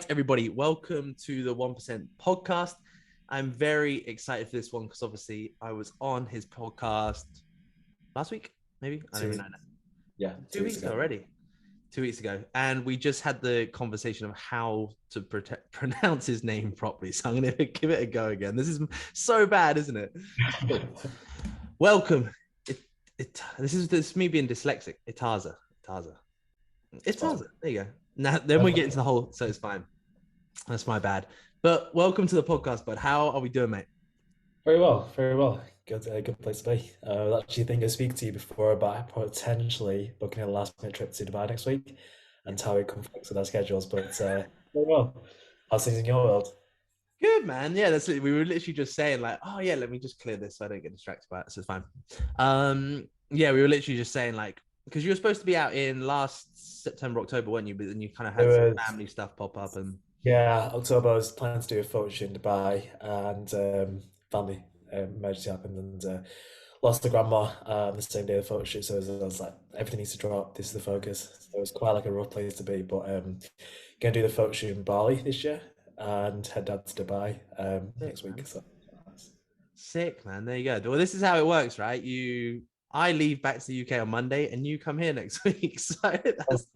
right, everybody, welcome to the 1% podcast. I'm very excited for this one because obviously I was on his podcast last week, maybe? I don't even know. Yeah, 2 weeks ago already. 2 weeks ago. And we just had the conversation of how to pronounce his name properly. So I'm going to give it a go again. This is so bad, isn't it? Welcome. This is me being dyslexic. Irtaza. There you go. Now, then we get into the whole, so it's fine. That's my bad. But welcome to the podcast, bud. How are we doing, mate? Very well, very well. Good place to be. I was actually thinking of speaking to you before about potentially booking a last minute trip to Dubai next week and how it conflicts with our schedules. But very well. How's things in your world? Good, man. Yeah, that's it. We were literally just saying like, oh yeah, let me just clear this so I don't get distracted by it. So it's fine. Yeah, we were literally just saying like, because you were supposed to be out in last September, October, weren't you? But then you kind of had some family stuff pop up and yeah, October I was planning to do a photo shoot in Dubai and family emergency happened and lost the grandma the same day of the photo shoot. So I was like, everything needs to drop. This is the focus. So it was quite like a rough place to be. But gonna do the photo shoot in Bali this year and head down to Dubai next week. man. So Sick, man. There you go. Well, this is how it works, right? I leave back to the UK on Monday, and you come here next week. So that's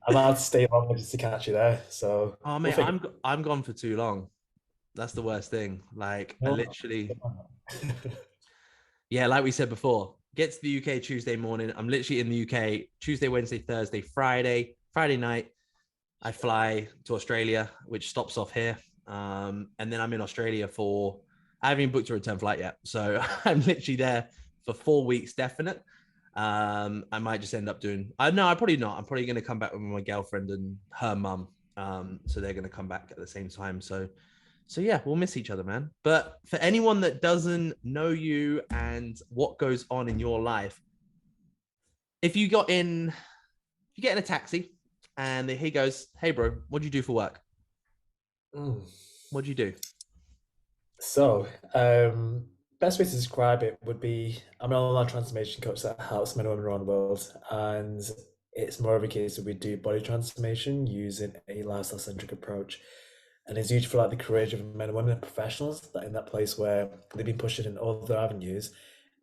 I'm out to stay longer just to catch you there. So oh mate, I'm gone for too long. That's the worst thing. Like I literally, yeah, like we said before, get to the UK Tuesday morning. I'm literally in the UK Tuesday, Wednesday, Thursday, Friday night. I fly to Australia, which stops off here. And then I'm in Australia I haven't even booked a return flight yet. So I'm literally there for 4 weeks, definite. I might just end up doing, no, I'm probably not. I'm probably going to come back with my girlfriend and her mum. So they're going to come back at the same time. So yeah, we'll miss each other, man. But for anyone that doesn't know you and what goes on in your life, if you get in a taxi and he goes, "Hey, bro, what do you do for work? What do you do?" So, best way to describe it would be I'm an online transformation coach that helps men and women around the world, and it's more of a case that we do body transformation using a lifestyle centric approach. And it's huge for like the courage of men and women and professionals that in that place where they've been pushing in all other avenues.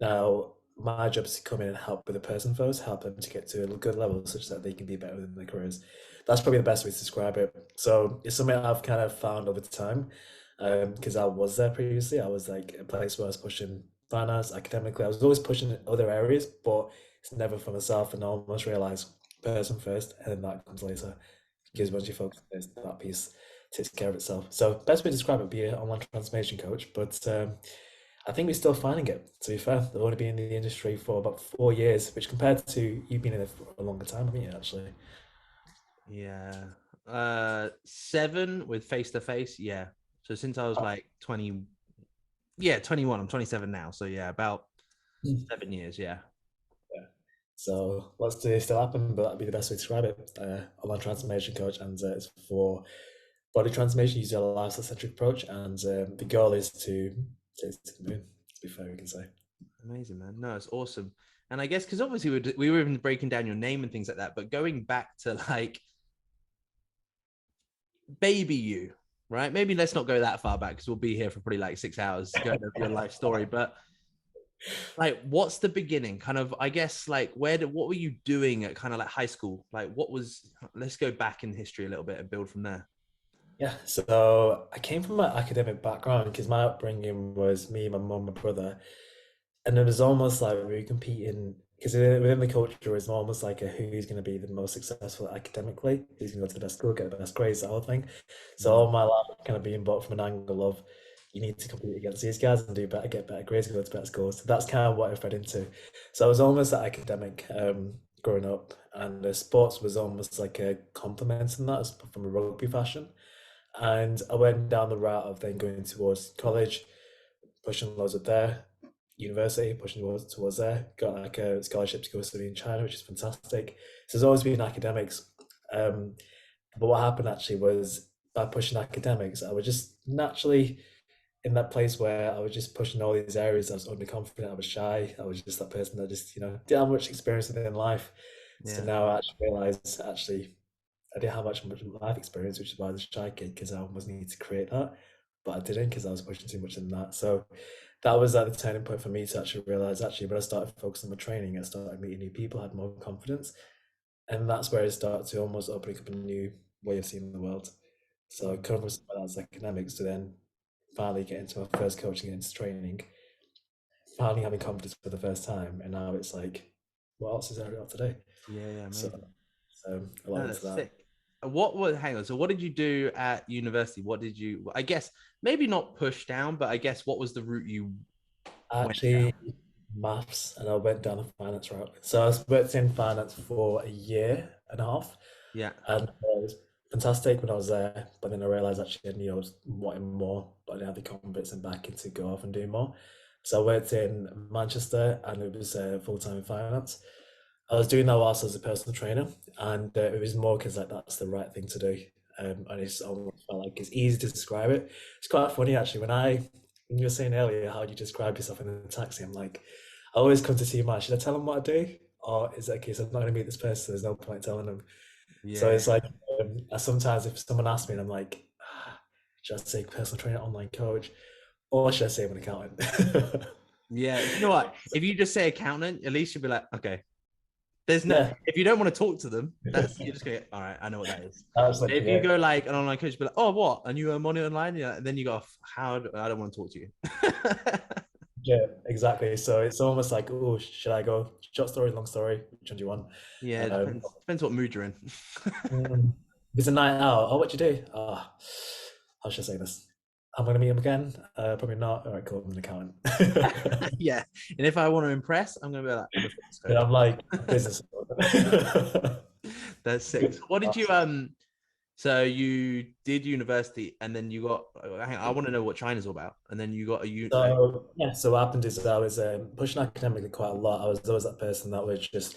Now, my job is to come in and help with the person first, help them to get to a good level such that they can be better within their careers. That's probably the best way to describe it. So it's something I've kind of found over time because I was there previously. I was like a place where I was pushing finance, academically. I was always pushing in other areas, but it's never for myself. And I almost realized person first, and then that comes later. Because once you focus on that piece takes care of itself. So best way to describe it would be an online transformation coach, but I think we're still finding it. To be fair, I've only been in the industry for about 4 years, which compared to you've been in it for a longer time, haven't you? Actually, Yeah, 7 with face to face. Yeah, so since I was like 20, 21. I'm 27 now. So yeah, about 7 years. Yeah. so lots to still happen, but that'd be the best way to describe it. Online transformation coach, and it's for body transformation using a lifestyle centric approach, and the goal is to take it to the moon. To be fair, we can say. Amazing, man. No, it's awesome. And I guess because obviously we were even breaking down your name and things like that, but going back to like baby you, right? Maybe let's not go that far back because we'll be here for probably like 6 hours going over your life story. But like, what's the beginning? Kind of, I guess, like what were you doing at kind of like high school? Like, let's go back in history a little bit and build from there. Yeah, so I came from an academic background because my upbringing was me, my mum, my brother, and it was almost like we were competing because within the culture it's almost like a who's going to be the most successful academically, who's going to go to the best school, get the best grades, that whole thing. So all my life kind of being brought from an angle of you need to compete against these guys and do better, get better grades, go to better schools. So that's kind of what I fed into. So I was almost that academic growing up, and sports was almost like a complement in that from a rugby fashion. And I went down the route of then going towards college, pushing loads of there, university, pushing towards there. Got like a scholarship to go study in China, which is fantastic. So there's always been academics. But what happened actually was by pushing academics, I was just naturally in that place where I was just pushing all these areas. I was underconfident, I was shy, I was just that person that just, didn't have much experience in life. So now I actually realize I didn't have much life experience, which is why I was a shy kid, because I almost needed to create that, but I didn't because I was pushing too much in that. So that was like the turning point for me to actually realize, actually, when I started focusing on my training, I started meeting new people, I had more confidence, and that's where it started to almost open up a new way of seeing the world. So coming from somewhere that was academics to then finally get into my first coaching, into training, finally having confidence for the first time, and now it's like, what else is there out today? Yeah, yeah, So, amazing. a lot No, into that's that. sick. What was, hang on, so what did you do at university? What did you, I guess, maybe not push down, but I guess what was the route you went down? Actually, maths, and I went down the finance route. So I worked in finance for a year and a half, Yeah. and it was fantastic when I was there. But then I realized actually I knew I was wanting more, but I didn't have the confidence and backing to go off and do more. So I worked in Manchester, and it was full time in finance. I was doing that whilst I was a personal trainer, and it was more because like that's the right thing to do. And it's almost felt like it's easy to describe it. It's quite funny actually when you were saying earlier how you describe yourself in the taxi. I'm like, I always come to see my. Should I tell them what I do, or is that case I'm not going to meet this person? There's no point telling them. So Yeah. it's like I sometimes if someone asks me, and I'm like, should I say personal trainer, online coach, or should I say I'm an accountant? Yeah. You know what? If you just say accountant, at least you'll be like, okay, there's no, Yeah, if you don't want to talk to them, that's, you're just going to, all right, I know what that is. If absolutely. you Yeah. go like an online coach, be like, oh, what? And you earn money online? Yeah. And then you go, I don't want to talk to you. Yeah, exactly. So it's almost like, oh, should I go short story, long story? Which one do you want? Yeah. It Um, depends what mood you're in. if it's a night out. Oh, what you do? Ah, how should I say this? I'm gonna meet him again. Probably not. All right, cool. I'm an accountant. Yeah. And if I want to impress, I'm going to be like, I'm a fitness Yeah, coach. I'm like a business. That's sick. So what did you so you did university and then you got hang on, I want to know what China's all about. And then you got So yeah, so what happened is I was pushing academically quite a lot. I was always that person that was just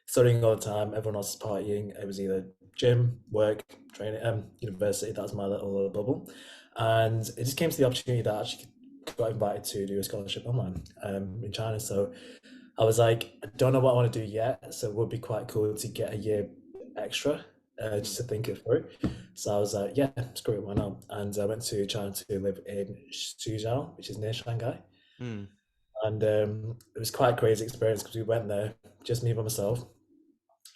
studying all the time. Everyone else was partying. It was either gym, work, training, university. That was my little bubble, and it just came to the opportunity that I actually got invited to do a scholarship online in China. So I was like, I don't know what I want to do yet. So it would be quite cool to get a year extra just to think it through. So I was like, yeah, screw it, why not? And I went to China to live in Suzhou, which is near Shanghai. mm, And it was quite a crazy experience because we went there, just me by myself.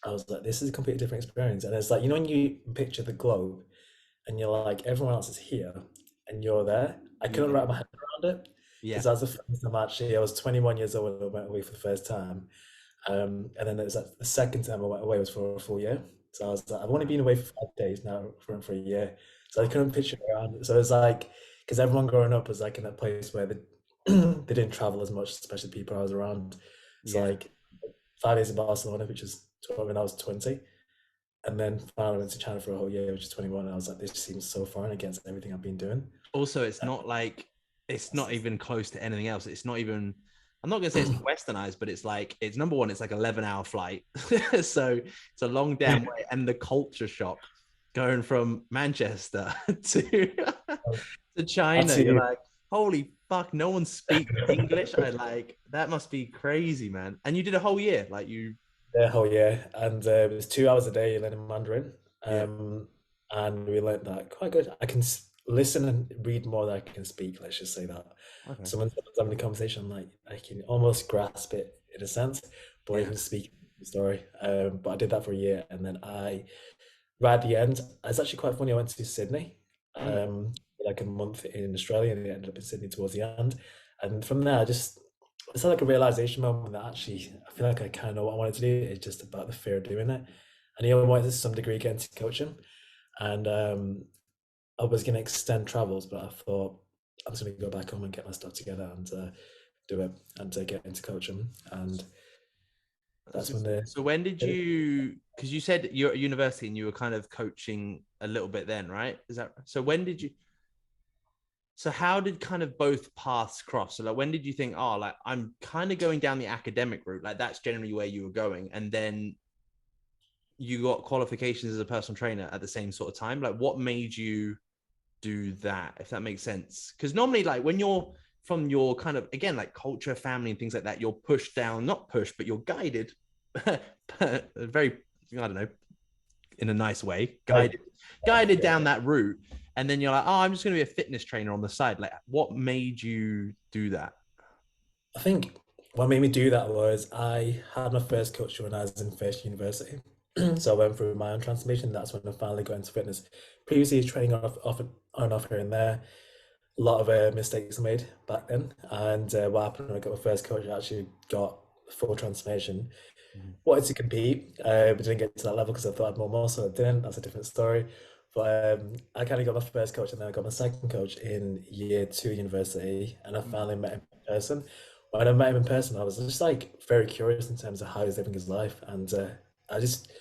I was like, this is a completely different experience. And it's like, you know, when you picture the globe and you're like, everyone else is here and you're there. I couldn't yeah, wrap my head around it yeah, because that was the first time actually. I was 21 years old when I went away for the first time. And then it was like the second time I went away was for a full year. So I was like, I've only wow, been away for 5 days now for a year. So I couldn't picture it around it. So it's like, because everyone growing up was like in that place where they didn't travel as much, especially people I was around. So yeah. like 5 days in Barcelona, which is when I was 20. And then finally went to China for a whole year, which is 21. And I was like, this seems so foreign against everything I've been doing. Also, it's not like it's not even close to anything else. It's not even, I'm not gonna say it's westernized, but it's like it's number one, it's like 11-hour flight. So it's a long damn way. And the culture shock going from Manchester to to China, you're Actually, like, holy fuck, no one speaks English. I like that must be crazy, man. And you did a whole year, like you, the whole year, and it was 2 hours a day learning Mandarin, yeah. and we learned that quite good. I can listen and read more than I can speak. Let's just say that. Okay. So when someone's having a conversation, I'm like I can almost grasp it in a sense, but I Yeah. can speak the story. But I did that for a year, and then right at the end, it's actually quite funny. I went to Sydney, Mm. like a month in Australia, and it ended up in Sydney towards the end. And from there, I just it's like a realization moment that actually I feel like I kind of know what I wanted to do. It's just about the fear of doing it. And I wanted to some degree get into coaching, and I was going to extend travels, but I thought I'm just going to go back home and get my stuff together and do it and get into coaching. And So, that's when the so when did you? Because you said you're at university and you were kind of coaching a little bit then, right? Is that so? When did you? So how did kind of both paths cross? So like when did you think, oh, like I'm kind of going down the academic route, like that's generally where you were going, and then you got qualifications as a personal trainer at the same sort of time? Like what made you do that, if that makes sense? Because normally, like when you're from your kind of again like culture, family, and things like that, you're pushed down, not pushed, but you're guided very, I don't know, in a nice way, Like, guided yeah. down that route. And then you're like, oh, I'm just going to be a fitness trainer on the side. Like, what made you do that? I think what made me do that was I had my first coach when I was in first university. So I went through my own transformation. That's when I finally got into fitness. Previously, training on and off here and there. A lot of mistakes I made back then. And what happened when I got my first coach, I actually got full transformation. Mhm. Wanted to compete, but didn't get to that level because I thought I had more muscle. I didn't. That's a different story. But I kind of got my first coach, and then I got my second coach in year two university, and I finally met him in person. When I met him in person, I was just like very curious in terms of how he's living his life, and I just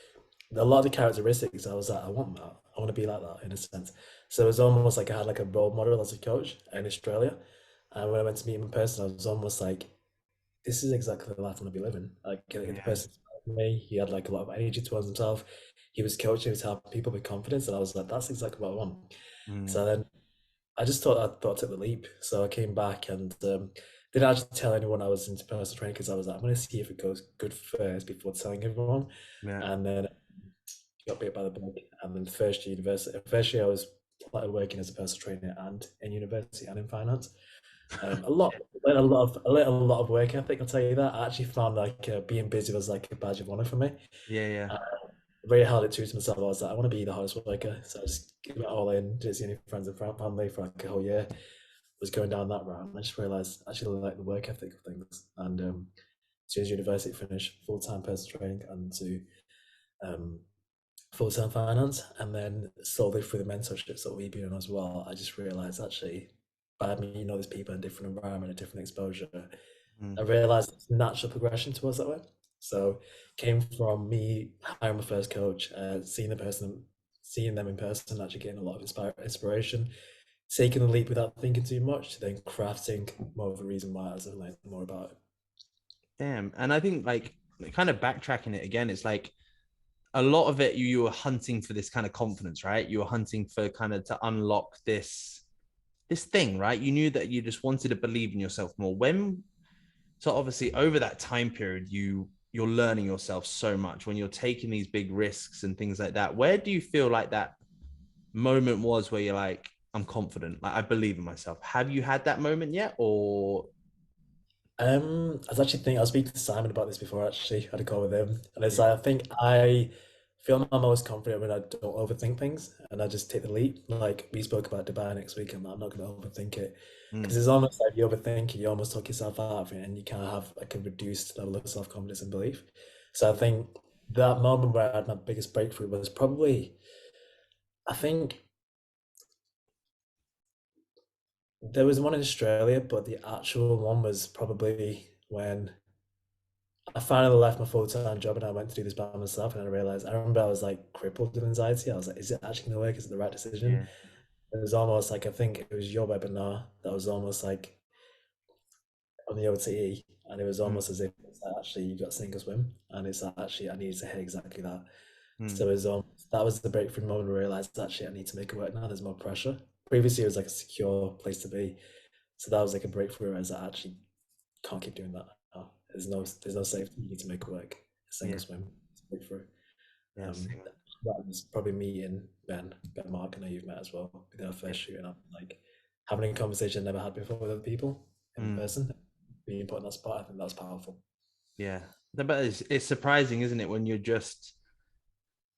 a lot of the characteristics I was like, I want that. I want to be like that in a sense. So it was almost like I had like a role model as a coach in Australia, and when I went to meet him in person, I was almost like, this is exactly the life I want to be living. Like the Yeah. person inspired me, he had like a lot of energy towards himself. He was coaching, he was helping people with confidence, and I was like, that's exactly what I want. Mm. So then I thought I took the leap. So I came back and didn't actually tell anyone I was into personal training because I was like, I'm going to see if it goes good first before telling everyone. Yeah. And then got bit by the bug. And then first year I was working as a personal trainer and in university and in finance. A lot, a lot of work ethic. I'll tell you that. I actually found like being busy was like a badge of honor for me. Yeah. Yeah. Uh, Very held it true to myself. I was like, I want to be the hardest worker, so I just give it all in. Didn't see any friends and family for like a whole year. Was going down that route, and I just realized I actually like the work ethic of things. And as soon as university finished, full time personal training and to um, full time finance, and then slowly through the mentorships that we've been on as well, I just realized actually by meeting all these people in a different environment, a different exposure, Mm. I realized it's natural progression towards that way. So came from me hiring my first coach, seeing them in person, actually getting a lot of inspiration, taking the leap without thinking too much, to then crafting more of a reason why as I learned more about it. Damn. And I think like kind of backtracking it again, it's like a lot of it you were hunting for this kind of confidence, right? You were hunting for kind of to unlock this thing, right? You knew that you just wanted to believe in yourself more. When so obviously over that time period, you're learning yourself so much when you're taking these big risks and things like that. Where do you feel like that moment was where you're like, I'm confident, like I believe in myself? Have you had that moment yet? Or I was actually thinking, I was speaking to Simon about this before, actually, I had a call with him. And it's yeah. like, I think I feel my most confident when I don't overthink things and I just take the leap. Like we spoke about Dubai next week, and I'm not going to overthink it. Because Mm, it's almost like you overthink it, you almost talk yourself out of it, and you kind of have like a reduced level of self confidence and belief. So I think that moment where I had my biggest breakthrough was probably, I think there was one in Australia, but the actual one was probably when I finally left my full-time job and I went to do this by myself, and I realized I remember I was like crippled with anxiety. I was like, is it actually gonna work? Is it the right decision? yeah. It was almost like, I think it was your webinar that was almost like on the OTE, and it was Mm, almost as if it's like, actually you got sink or swim, and it's like, actually I needed to hit exactly that. mm, So it was that was the breakthrough moment where I realized actually I need to make it work now. There's more pressure. Previously it was like a secure place to be. So that was like a breakthrough as I actually can't keep doing that now. There's no safety. You need to make it work. Sink or yeah. swim. It's a breakthrough. Yeah. Um, Same. that was probably me and Ben Mark, I know you've met as well, with our Yeah. first shoot, and I'm like having a conversation I never had before with other people in Mm, person, being put in that spot. I think that's powerful. yeah. But it's surprising, isn't it, when you're just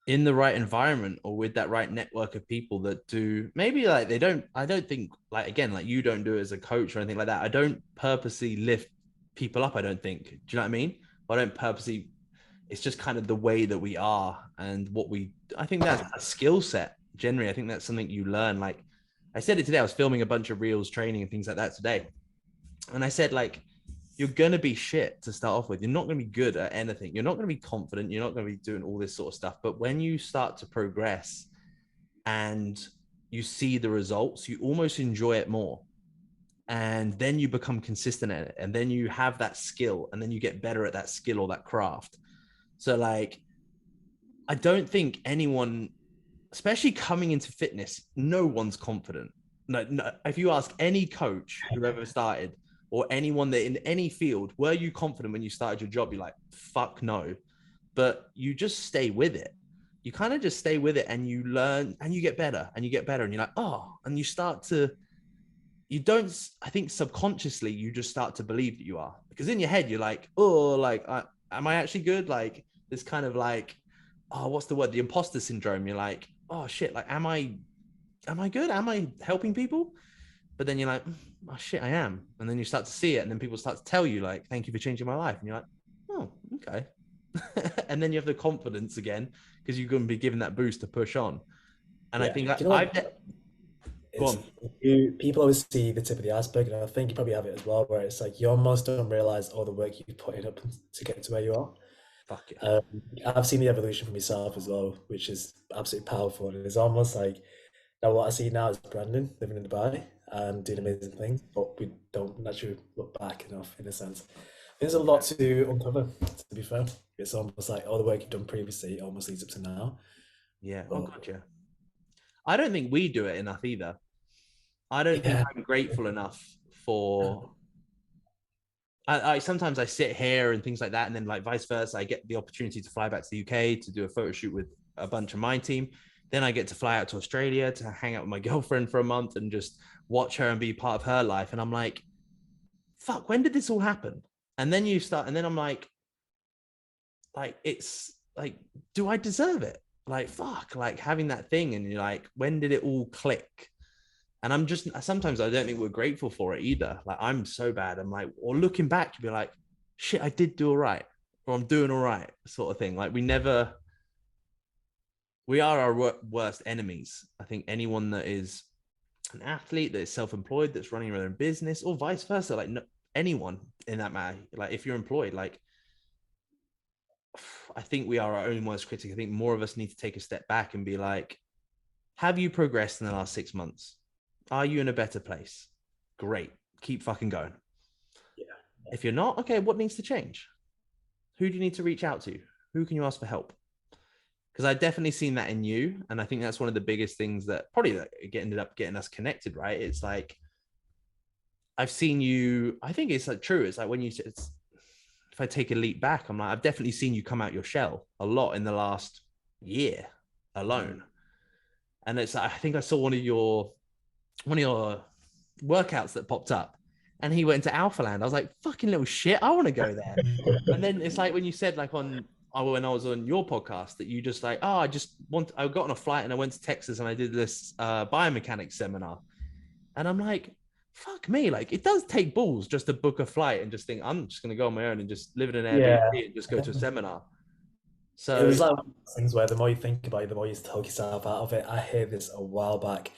in the right environment or with that right network of people that do maybe like they don't I don't think like again like you don't do it as a coach or anything like that. I don't purposely lift people up, I don't think. Do you know what I mean? I don't purposely, it's just kind of the way that we are and what we I think that's a skill set generally. I think that's something you learn. Like I said it today, I was filming a bunch of reels training and things like that today, and I said, like, you're going to be shit to start off with. You're not going to be good at anything. You're not going to be confident. You're not going to be doing all this sort of stuff. But when you start to progress and you see the results, you almost enjoy it more. And then you become consistent at it. And then you have that skill. And then you get better at that skill or that craft. So, like, I don't think anyone, especially coming into fitness, no one's confident. No, no, if you ask any coach who ever started or anyone that in any field, were you confident when you started your job? You're like, fuck no. But you just stay with it. you kind of just stay with it and you learn and you get better and you get better and you're like, oh, and you start to, you don't, I think subconsciously you just start to believe that you are, because in your head you're like, oh, like, am I actually good? Like this kind of like, oh, what's the word? The imposter syndrome. You're like, oh shit, like, am I good? Am I helping people? But then you're like, oh shit, I am. And then you start to see it, and then people start to tell you like, thank you for changing my life. And you're like, oh, okay. And then you have the confidence again because you're going to be given that boost to push on. And I Yeah. think Do you know I've what? go It's on. people always see the tip of the iceberg, and I think you probably have it as well, where it's like you almost don't realize all the work you put in up to get to where you are. Fuck yeah. Um, I've seen the evolution for myself as well, which is absolutely powerful. And it's almost like now what I see now is Brandon living in Dubai and doing amazing things, but we don't naturally look back enough in a sense. There's a lot Yeah. to uncover, to be fair. It's almost like all the work you've done previously almost leads up to now. Yeah. Oh But god, yeah. I don't think we do it enough either. I don't think yeah, I'm grateful enough for. I sometimes I sit here and things like that, and then like vice versa, I get the opportunity to fly back to the UK to do a photo shoot with a bunch of my team. Then I get to fly out to Australia to hang out with my girlfriend for a month and just watch her and be part of her life. And I'm like, fuck, when did this all happen? And then you start, and then I'm like it's like, do I deserve it? Like, fuck, like having that thing, and you're like, when did it all click? And I'm just, sometimes I don't think we're grateful for it either. Like, I'm so bad. I'm like, or looking back, you'd be like, shit, I did do all right, or I'm doing all right, sort of thing. Like, we are our worst enemies. I think anyone that is an athlete, that is self-employed, that's running their own business, or vice versa, like no, anyone in that matter, like if you're employed, like I think we are our own worst critic. I think more of us need to take a step back and be like, have you progressed in the last 6 months? Are you in a better place? Great. Keep fucking going. yeah, If you're not, okay, what needs to change? Who do you need to reach out to? Who can you ask for help? Because I've definitely seen that in you. And I think that's one of the biggest things that probably that ended up getting us connected, right? It's like, I've seen you, I think it's like true. It's like when you, it's, if I take a leap back, I'm like, I've definitely seen you come out your shell a lot in the last year alone. And it's, I think I saw one of your workouts that popped up, and he went to Alpha Land. I was like, fucking little shit, I want to go there. And then it's like when you said like when I was on your podcast that you just like, oh, I got on a flight and I went to Texas and I did this biomechanics seminar. And I'm like, fuck me, like it does take balls just to book a flight and just think I'm just gonna go on my own and just live in an Airbnb yeah. and just go to a seminar. It So was like one of those things where the more you think about it, the more you talk yourself out of it. I heard this a while back.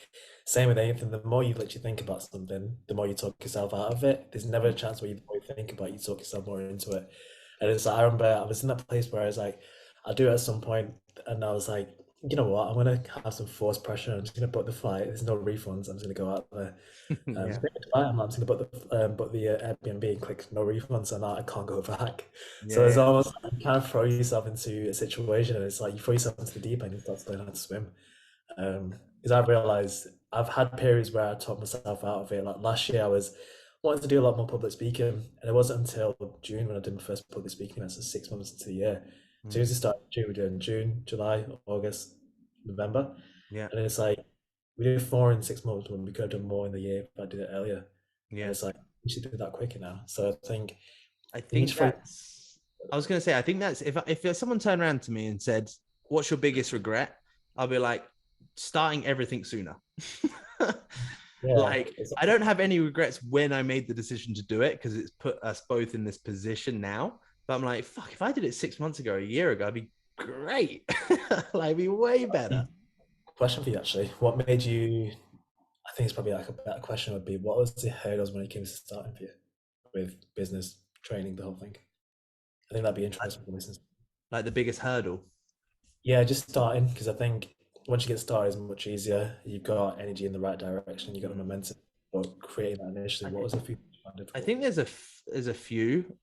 Same with anything, the more you literally think about something, the more you talk yourself out of it. There's never a chance where the more you think about it, you talk yourself more into it. And it's like, I remember I was in that place where I was like, I'll do it at some point, and I was like, you know what, I'm gonna have some forced pressure. I'm just gonna book the flight. There's no refunds. I'm just gonna go out there. yeah, I'm just gonna book the Airbnb and click no refunds, and I can't go back. So it's yeah, almost like you kind of throw yourself into a situation, and it's like you throw yourself into the deep end and start to learn how to swim. Because I've realized I've had periods where I taught myself out of it. Like last year, I was wanting to do a lot more public speaking, and it wasn't until June when I did my first public speaking event, so 6 months into the year. As soon mm, as it started June, we did in June, July, August, November, yeah, and it's like we did four in 6 months when we could have done more in the year if I did it earlier. And yeah. it's like we should do that quicker now. So I think I you need to think that's. I was gonna say. I think that's if someone turned around to me and said, "What's your biggest regret?" I'll be like, starting everything sooner. yeah, Like, it's I don't have any regrets when I made the decision to do it because it's put us both in this position now. But I'm like, fuck, if I did it 6 months ago, a year ago, I'd be great. Like, be way better. question for you actually. What made you? I think it's probably like a better question would be what was the hurdles when it came to starting for you with business training, the whole thing. I think that'd be interesting for listeners. Like the biggest hurdle. Yeah, just starting because I think once you get started, it's much easier. You've got energy in the right direction. You got the Mm. momentum. But creating that initially, I what think was the few you found I difficult? think there's a few.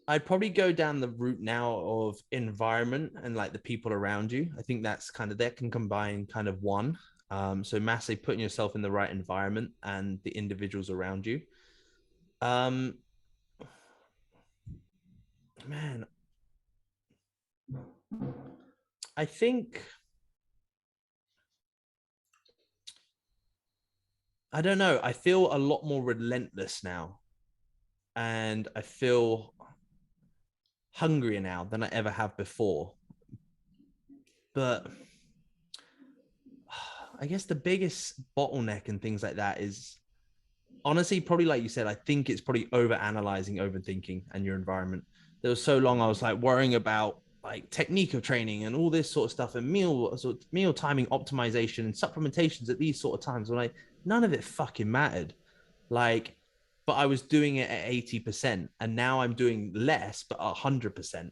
I'd probably go down the route now of environment and like the people around you. I think that's kind of that can combine kind of one. So massively putting yourself in the right environment and the individuals around you. Um, man, I think, I don't know. I feel a lot more relentless now, and I feel hungrier now than I ever have before. But I guess the biggest bottleneck and things like that is honestly probably like you said. I think it's probably over analyzing, overthinking, and your environment. There was so long I was like worrying about like technique of training and all this sort of stuff and meal timing optimization and supplementations at these sort of times when like none of it fucking mattered. Like, but I was doing it at 80%, and now I'm doing less, but 100%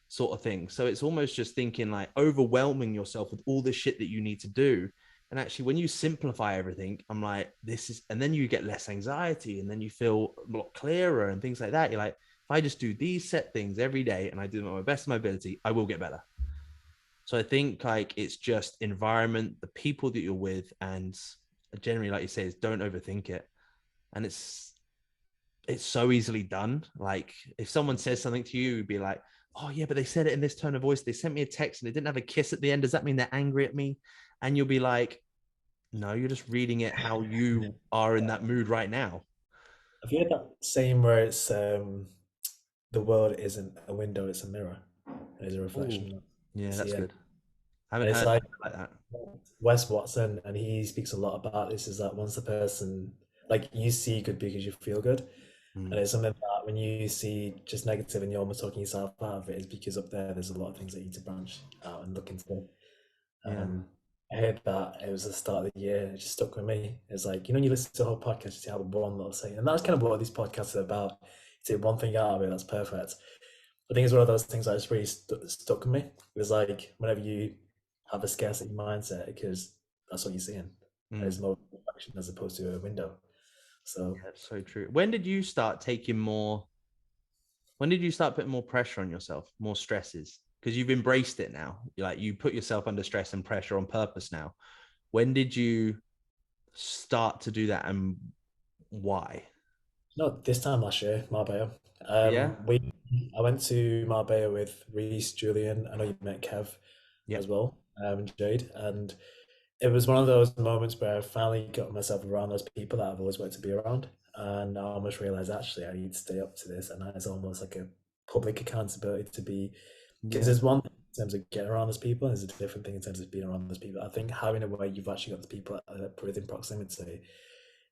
sort of thing. So it's almost just thinking like overwhelming yourself with all the shit that you need to do. And actually, when you simplify everything, I'm like, this is, and then you get less anxiety and then you feel a lot clearer and things like that. You're like, if I just do these set things every day and I do them at my best of my ability, I will get better. So I think like it's just environment, the people that you're with, and generally, like you say, is don't overthink it. And it's so easily done. Like if someone says something to you, you'd be like, oh yeah, but they said it in this tone of voice. They sent me a text and they didn't have a kiss at the end. Does that mean they're angry at me? And you'll be like, no, you're just reading it how you are in that mood right now. Have you heard that saying where it's the world isn't a window, it's a mirror. It is a Oh, reflection you yeah, see that's it. good. I haven't And it's heard like like that. Wes Watson, and he speaks a lot about this, is that once a person, like you see good because you feel good. Mm, And it's something that when you see just negative and you're almost talking yourself out of it, is because up there's a lot of things that you need to branch out and look into. yeah. Um, I heard that it was the start of the year, and it just stuck with me. It's like, you know, you listen to a whole podcast, you see how the one little thing, and that's kind of what these podcasts are about. You take one thing out of it, that's perfect. I think it's one of those things that just really stuck with me. It was like whenever you have a scarcity mindset, because that's what you're seeing. And Mm, it's more reflection as opposed to a window. So yeah, that's so true. When did you start taking more? When did you start putting more pressure on yourself, more stresses? Because you've embraced it now. You're like you put yourself under stress and pressure on purpose now. When did you start to do that and why? no, this time last year, Marbella. Yeah. I went to Marbella with Reese, Julian. I know you met Kev as Yep. well, and Jade. And it was one of those moments where I finally got myself around those people that I've always wanted to be around. And I almost realized actually I need to stay up to this. And it's almost like a public accountability to be, because Yeah. there's one thing in terms of getting around those people, and there's a different thing in terms of being around those people. I think having a way you've actually got the people within proximity,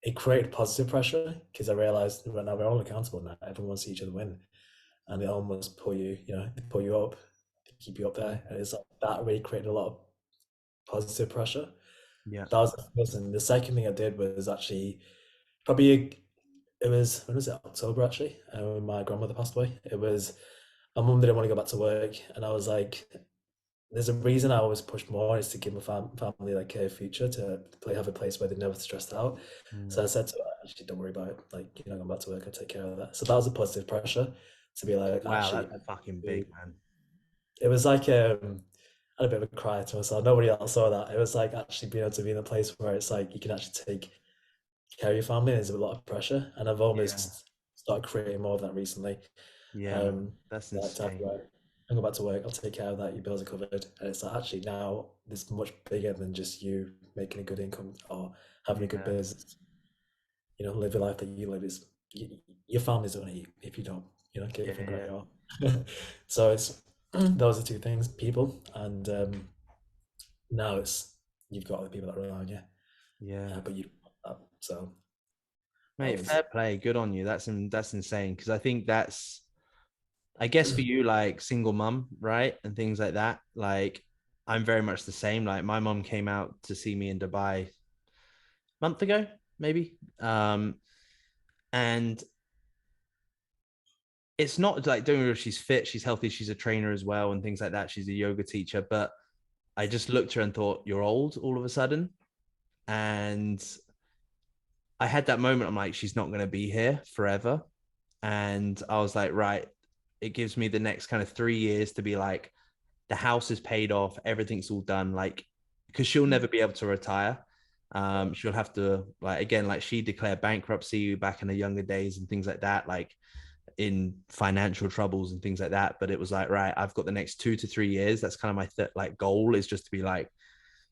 it created positive pressure because I realized right now we're all accountable now. Everyone wants to see each other win, and they almost pull you, they pull you up, they keep you up there, and it's like that really created a lot of positive pressure. Yeah. That was the first thing. The second thing I did was actually probably it was when was it, October actually, when my grandmother passed away. It was my mum didn't want to go back to work, and I was like, there's a reason I always push more is to give my family like a future to play, have a place where they're never stressed out. Mm. So I said to her, actually, don't worry about it. Like, you're not going back to work. I'll take care of that. So that was a positive pressure to be like, Wow, actually, that's fucking big, man. it was like I had a bit of a cry to myself. Nobody else saw that. It was like actually being able to be in a place where it's like you can actually take care of your family. There's a lot of pressure, and I've Yeah. almost started creating more of that recently. Yeah, man. Um, That's like type of insane. like, I go back to work, I'll take care of that, your bills are covered. And it's like actually now it's much bigger than just you making a good income or having a good Yeah. business. Live a life that you live is your family's gonna eat if you don't, get your Yeah. finger out Yeah. your arm. So it's those are two things, people, and now it's you've got other people that rely on you, Yeah. but you so that Mate, was fair play. Good on you. That's insane. Because I think that's, I guess for you, like single mum, right? And things like that. Like I'm very much the same. Like my mum came out to see me in Dubai a month ago, maybe. And it's not like doing her, she's fit, she's healthy, she's a trainer as well, and things like that. She's a yoga teacher. But I just looked at her and thought, you're old all of a sudden. And I had that moment. I'm like, she's not going to be here forever. And I was like, right, it gives me the next kind of 3 years to be like, the house is paid off, everything's all done. Like, because she'll never be able to retire. She'll have to, like, again, like she declared bankruptcy back in the younger days and things like that. Like, in financial troubles and things like that. But it was like, right, I've got the next 2 to 3 years. That's kind of my like goal, is just to be like,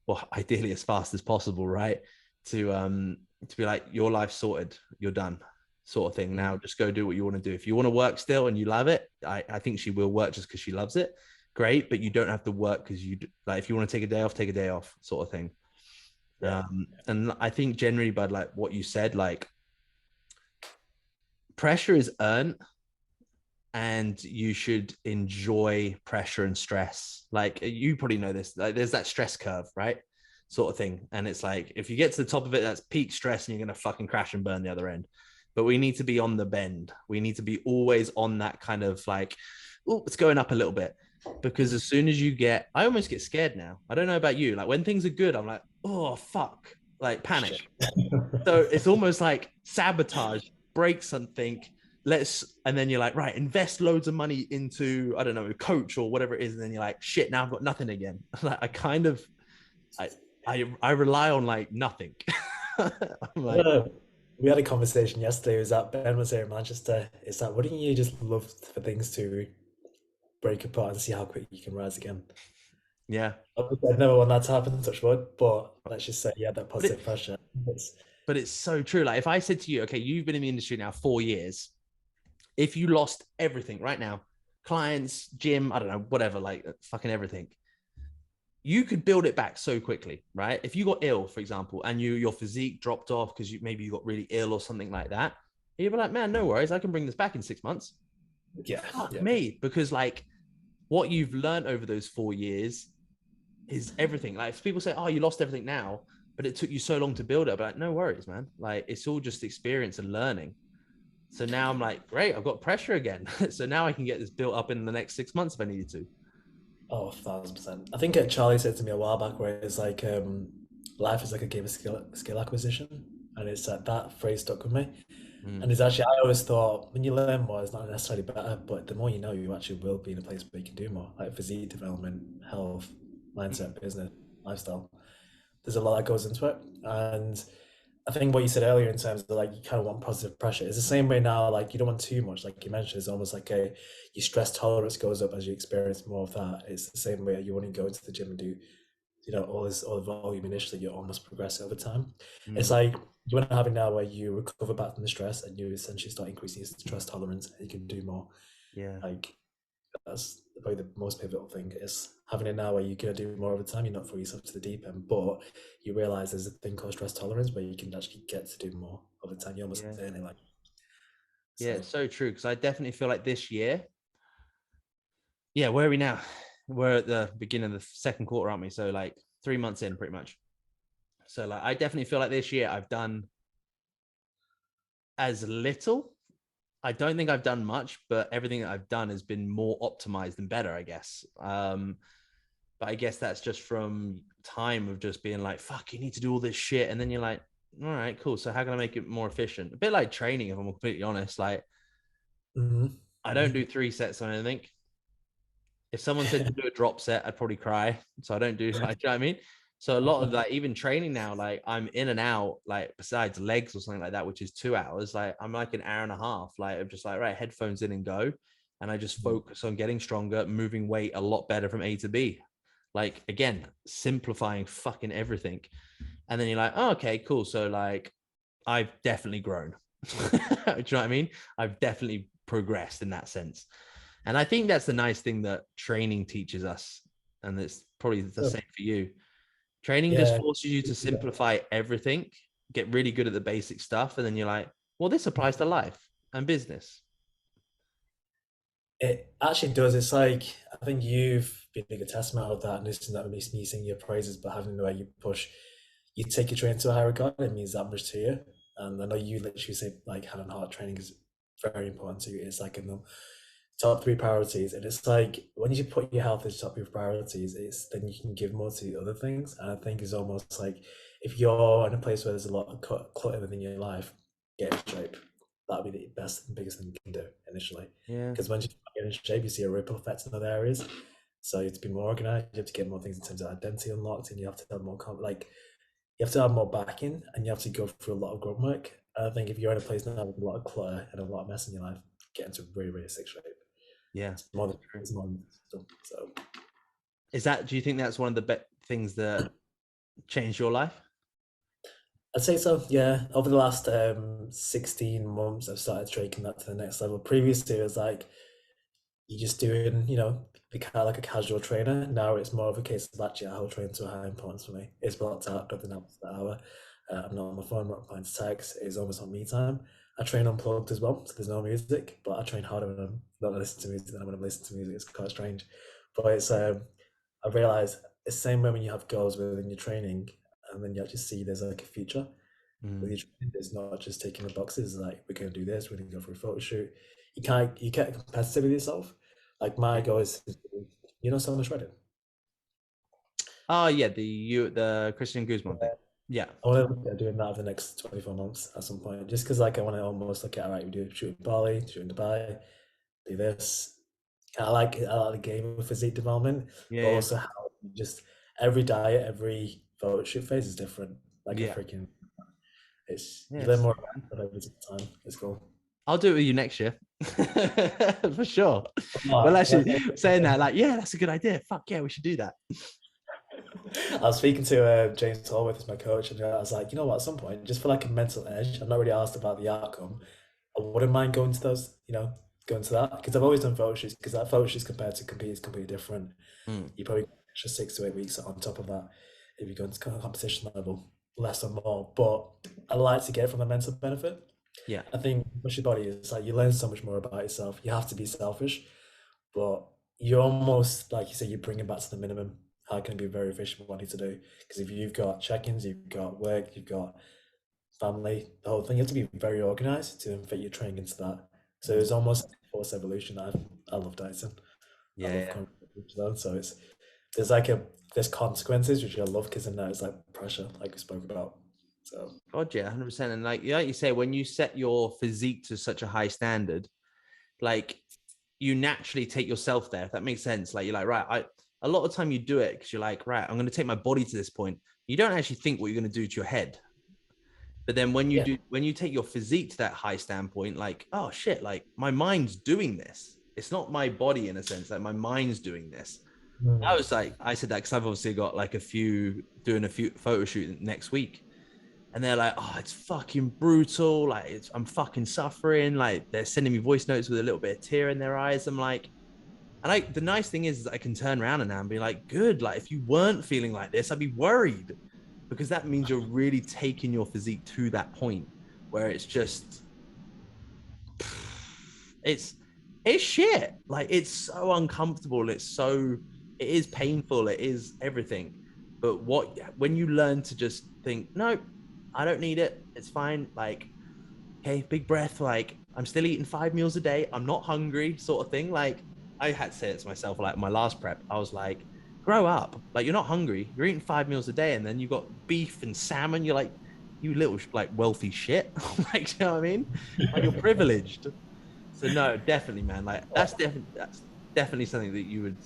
well, ideally as fast as possible, right? To be like, your life's sorted, you're done, sort of thing. Now just go do what you want to do. If you want to work still and you love it, I think she will work just because she loves it. Great, but you don't have to work because you like, if you want to take a day off, sort of thing. Yeah. And I think generally, Bud, like what you said, like pressure is earned, and you should enjoy pressure and stress. Like you probably know this, like there's that stress curve, right? Sort of thing. And it's like, if you get to the top of it, that's peak stress and you're going to fucking crash and burn the other end. But we need to be on the bend. We need to be always on that kind of like, oh, it's going up a little bit. Because as soon as you get, I almost get scared now. I don't know about you. Like when things are good, I'm like, oh, fuck, like panic. So it's almost like sabotage, break something, and then you're like, right, invest loads of money into, I don't know, a coach or whatever it is. And then you're like, shit, now I've got nothing again. Like, I kind of, I, I rely on like nothing. I'm like, We had a conversation yesterday. It was that Ben was there in Manchester. It's like, wouldn't you just love for things to break apart and see how quick you can rise again? yeah, Obviously, I'd never want that to happen, touch wood, but let's just say, yeah, that but positive pressure. It's, it's so true. Like if I said to you, okay, you've been in the industry now 4 years, if you lost everything right now, clients, gym, I don't know, whatever, like fucking everything, you could build it back so quickly, right? If you got ill, for example, and your physique dropped off because maybe you got really ill or something like that, you'd be like, man, no worries, I can bring this back in 6 months. yeah, Fuck yeah. me, because like what you've learned over those 4 years is everything. Like if people say, oh, you lost everything now, but it took you so long to build it, but like, no worries, man. Like it's all just experience and learning. So now I'm like, great, I've got pressure again. So now I can get this built up in the next 6 months if I needed to. Oh, 1,000%. I think Charlie said to me a while back where it's like, life is like a game of skill acquisition. And it's like that phrase stuck with me. Mm, And it's actually, I always thought when you learn more, it's not necessarily better, but the more you know, you actually will be in a place where you can do more, like physique development, health, mm, mindset, business, lifestyle. There's a lot that goes into it. And I think what you said earlier in terms of like you kind of want positive pressure. It's the same way now, like you don't want too much. Like you mentioned, it's almost like your stress tolerance goes up as you experience more of that. It's the same way you want to go into the gym and do, all the volume initially, you almost progress over time. It's mm. like you want to have it now where you recover back from the stress and you essentially start increasing your stress tolerance and you can do more. Yeah. Like that's probably the most pivotal thing is having it now where you're gonna do more over time. You're not throwing yourself to the deep end, but you realize there's a thing called stress tolerance where you can actually get to do more over time. You almost Yeah. earn it, like Yeah, so. it's so true. Because I definitely feel like this year, yeah, where are we now? We're at the beginning of the second quarter, aren't we? So like 3 months in, pretty much. So like I definitely feel like this year I've done as little. I don't think I've done much, but everything that I've done has been more optimized and better, I guess. But I guess that's just from time of just being like, fuck, you need to do all this shit. And then you're like, all right, cool. So how can I make it more efficient? A bit like training, if I'm completely honest. Like Mm-hmm. I don't Mm-hmm. do 3 sets on anything. If someone said to do a drop set, I'd probably cry. So I don't do like, you know what I mean? So a lot of like even training now, like I'm in and out, like besides legs or something like that, which is 2 hours, like I'm like an hour and a half. Like I'm just like, right, headphones in and go. And I just focus on getting stronger, moving weight a lot better from A to B. Like again, simplifying fucking everything. And then you're like, oh, okay, cool. So like I've definitely grown. Do you know what I mean? I've definitely progressed in that sense. And I think that's the nice thing that training teaches us. And it's probably the Oh, same for you. Training just yeah. forces you to simplify everything, get really good at the basic stuff. And then you're like, well, this applies to life and business. It actually does. It's like I think you've been a good testament of that, and this is not me sneezing your praises, but having the way you push, you take your training to a higher regard. It means that much to you. And I know you literally say like hand and heart training is very important to you. It's like in the top three priorities, and it's like when you put your health as top three priorities, it's then you can give more to the other things. And I think it's almost like if you're in a place where there's a lot of clutter within your life, get in shape. That'd be the best and biggest thing you can do initially. Yeah. Because once you get in shape, you see a ripple effect in other areas. So you have to be more organized. You have to get more things in terms of identity unlocked, and you have to have more like you have to have more backing, and you have to go through a lot of grunt work. And I think if you're in a place now with a lot of clutter and a lot of mess in your life, get into really, really sick shape. Yeah. It's more than so. Do you think that's one of the things that changed your life? I'd say so, yeah. Over the last 16 months, I've started taking that to the next level. Previously, it was like you're just doing, be kind of like a casual trainer. Now it's more of a case of actually how train to a high importance for me. It's blocked out, nothing else the hour. I'm not on my phone, I'm not replying to texts. It's almost on me time. I train unplugged as well, so there's no music, but I train harder when I'm not listening to music than when I'm listening to music. It's quite strange. But it's I realized it's the same way when you have goals within your training and then you actually see there's like a future with your training. It's not just taking the boxes like we're gonna do this, we're gonna go for a photo shoot. You get competitive with yourself. Like my Yeah. goal is, someone shredded. Oh yeah, the Christian Guzman thing. Yeah. I want to look at doing that over the next 24 months at some point, just because like I want to almost look at, all right, we do shoot in Bali, shoot in Dubai, do this. I like the game of physique development, Yeah. but Yeah. also how just every diet, every photo shoot phase is different. Like a Yeah. freaking, it's Yeah, you learn it's more sick, man. about it every single time. It's cool. I'll do it with you next year. For sure. Well, Oh, actually, saying that, like, yeah, that's a good idea. Fuck yeah, we should do that. I was speaking to James Hallworth as my coach, and I was like, you know what, at some point, just for like a mental edge, I'm not really asked about the outcome. I wouldn't mind going to those, going to that because I've always done photo shoots because that photo shoots compared to compete is completely different. Mm. You probably get an extra 6 to 8 weeks on top of that if you go into kind of competition level, less or more. But I like to get it from the mental benefit. Yeah. I think push your body is like you learn so much more about yourself. You have to be selfish, but you almost like you say you bring it back to the minimum. How can it be very efficient with what I need to do? Because if you've got check-ins, you've got work, you've got family, the whole thing, you have to be very organized to fit your training into that. So Mm. it's almost a forced evolution. I love dieting. I Yeah. love Yeah. competition. So there's consequences which I love because in that it's like pressure, like we spoke about. So God, yeah, 100%. And like you say, when you set your physique to such a high standard, like you naturally take yourself there, if that makes sense. Like you're like, right, a lot of time you do it because you're like, right, I'm going to take my body to this point. You don't actually think what you're going to do to your head. But then when yeah. when you take your physique to that high standpoint, like, oh shit, like my mind's doing this. It's not my body in a sense, like my mind's doing this. I was like, I said that because I've obviously got like doing a few photo shoot next week. And they're like, oh, it's fucking brutal. Like, I'm fucking suffering. Like, they're sending me voice notes with a little bit of tear in their eyes. I'm like, the nice thing is I can turn around and now and be like, good. Like, if you weren't feeling like this, I'd be worried because that means you're really taking your physique to that point where it's just, it's shit. Like, it's so uncomfortable. It is painful. It is everything. But when you learn to just think, no, I don't need it. It's fine. Like, okay, big breath. Like, I'm still eating 5 meals a day. I'm not hungry, sort of thing. Like, I had to say it to myself. Like, my last prep, I was like, grow up. Like, you're not hungry. You're eating 5 meals a day, and then you got beef and salmon. You're like, you little like wealthy shit. Like, you know what I mean? Like, you're privileged. So no, definitely, man. Like, that's definitely something that you would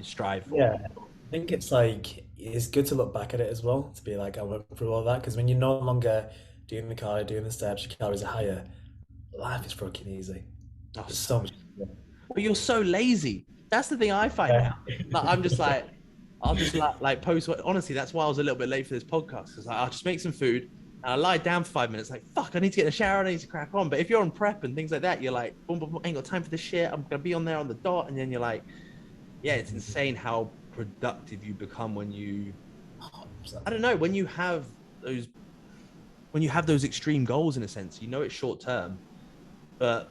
strive for. Yeah, I think it's like it's good to look back at it as well to be like I went through all that because when you're no longer doing the cardio, doing the steps, your calories are higher. Life is fucking easy. Oh, It's so so much. but you're so lazy. That's the thing I find Yeah. out. Like I'm just like, I'll just like post. Honestly, that's why I was a little bit late for this podcast because I'll just make some food and I lie down for 5 minutes. Like fuck, I need to get in the shower. I need to crack on. But if you're on prep and things like that, you're like, boom, boom, boom, ain't got time for this shit. I'm gonna be on there on the dot, and then you're like, yeah, it's insane how productive you become when you. I don't know those when you have those extreme goals in a sense. You know it's short term, but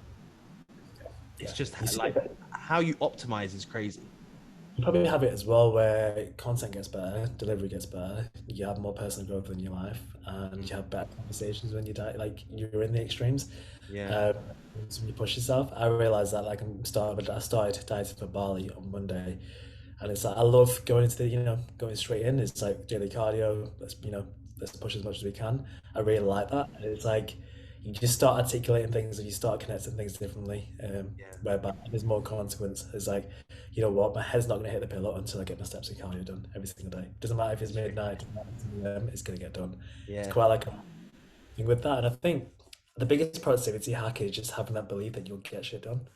it's just like how you optimize is crazy. You probably have it as well where content gets better, delivery gets better, you have more personal growth in your life, and you have better conversations when you die. Like you're in the extremes. Yeah. Um, so when you push yourself, I realized that like I started dieting for Bali on Monday, and it's like I love going into going straight in. It's like daily cardio. Let's push as much as we can. I really like that. And it's like you just start articulating things and you start connecting things differently. Yeah. Whereby there's more consequence. It's like, you know what, my head's not going to hit the pillow until I get my steps and cardio done every single day. Doesn't matter if it's midnight, it's going to get done. It's Yeah. quite like a thing with that. And I think the biggest productivity hack is just having that belief that you'll get shit done.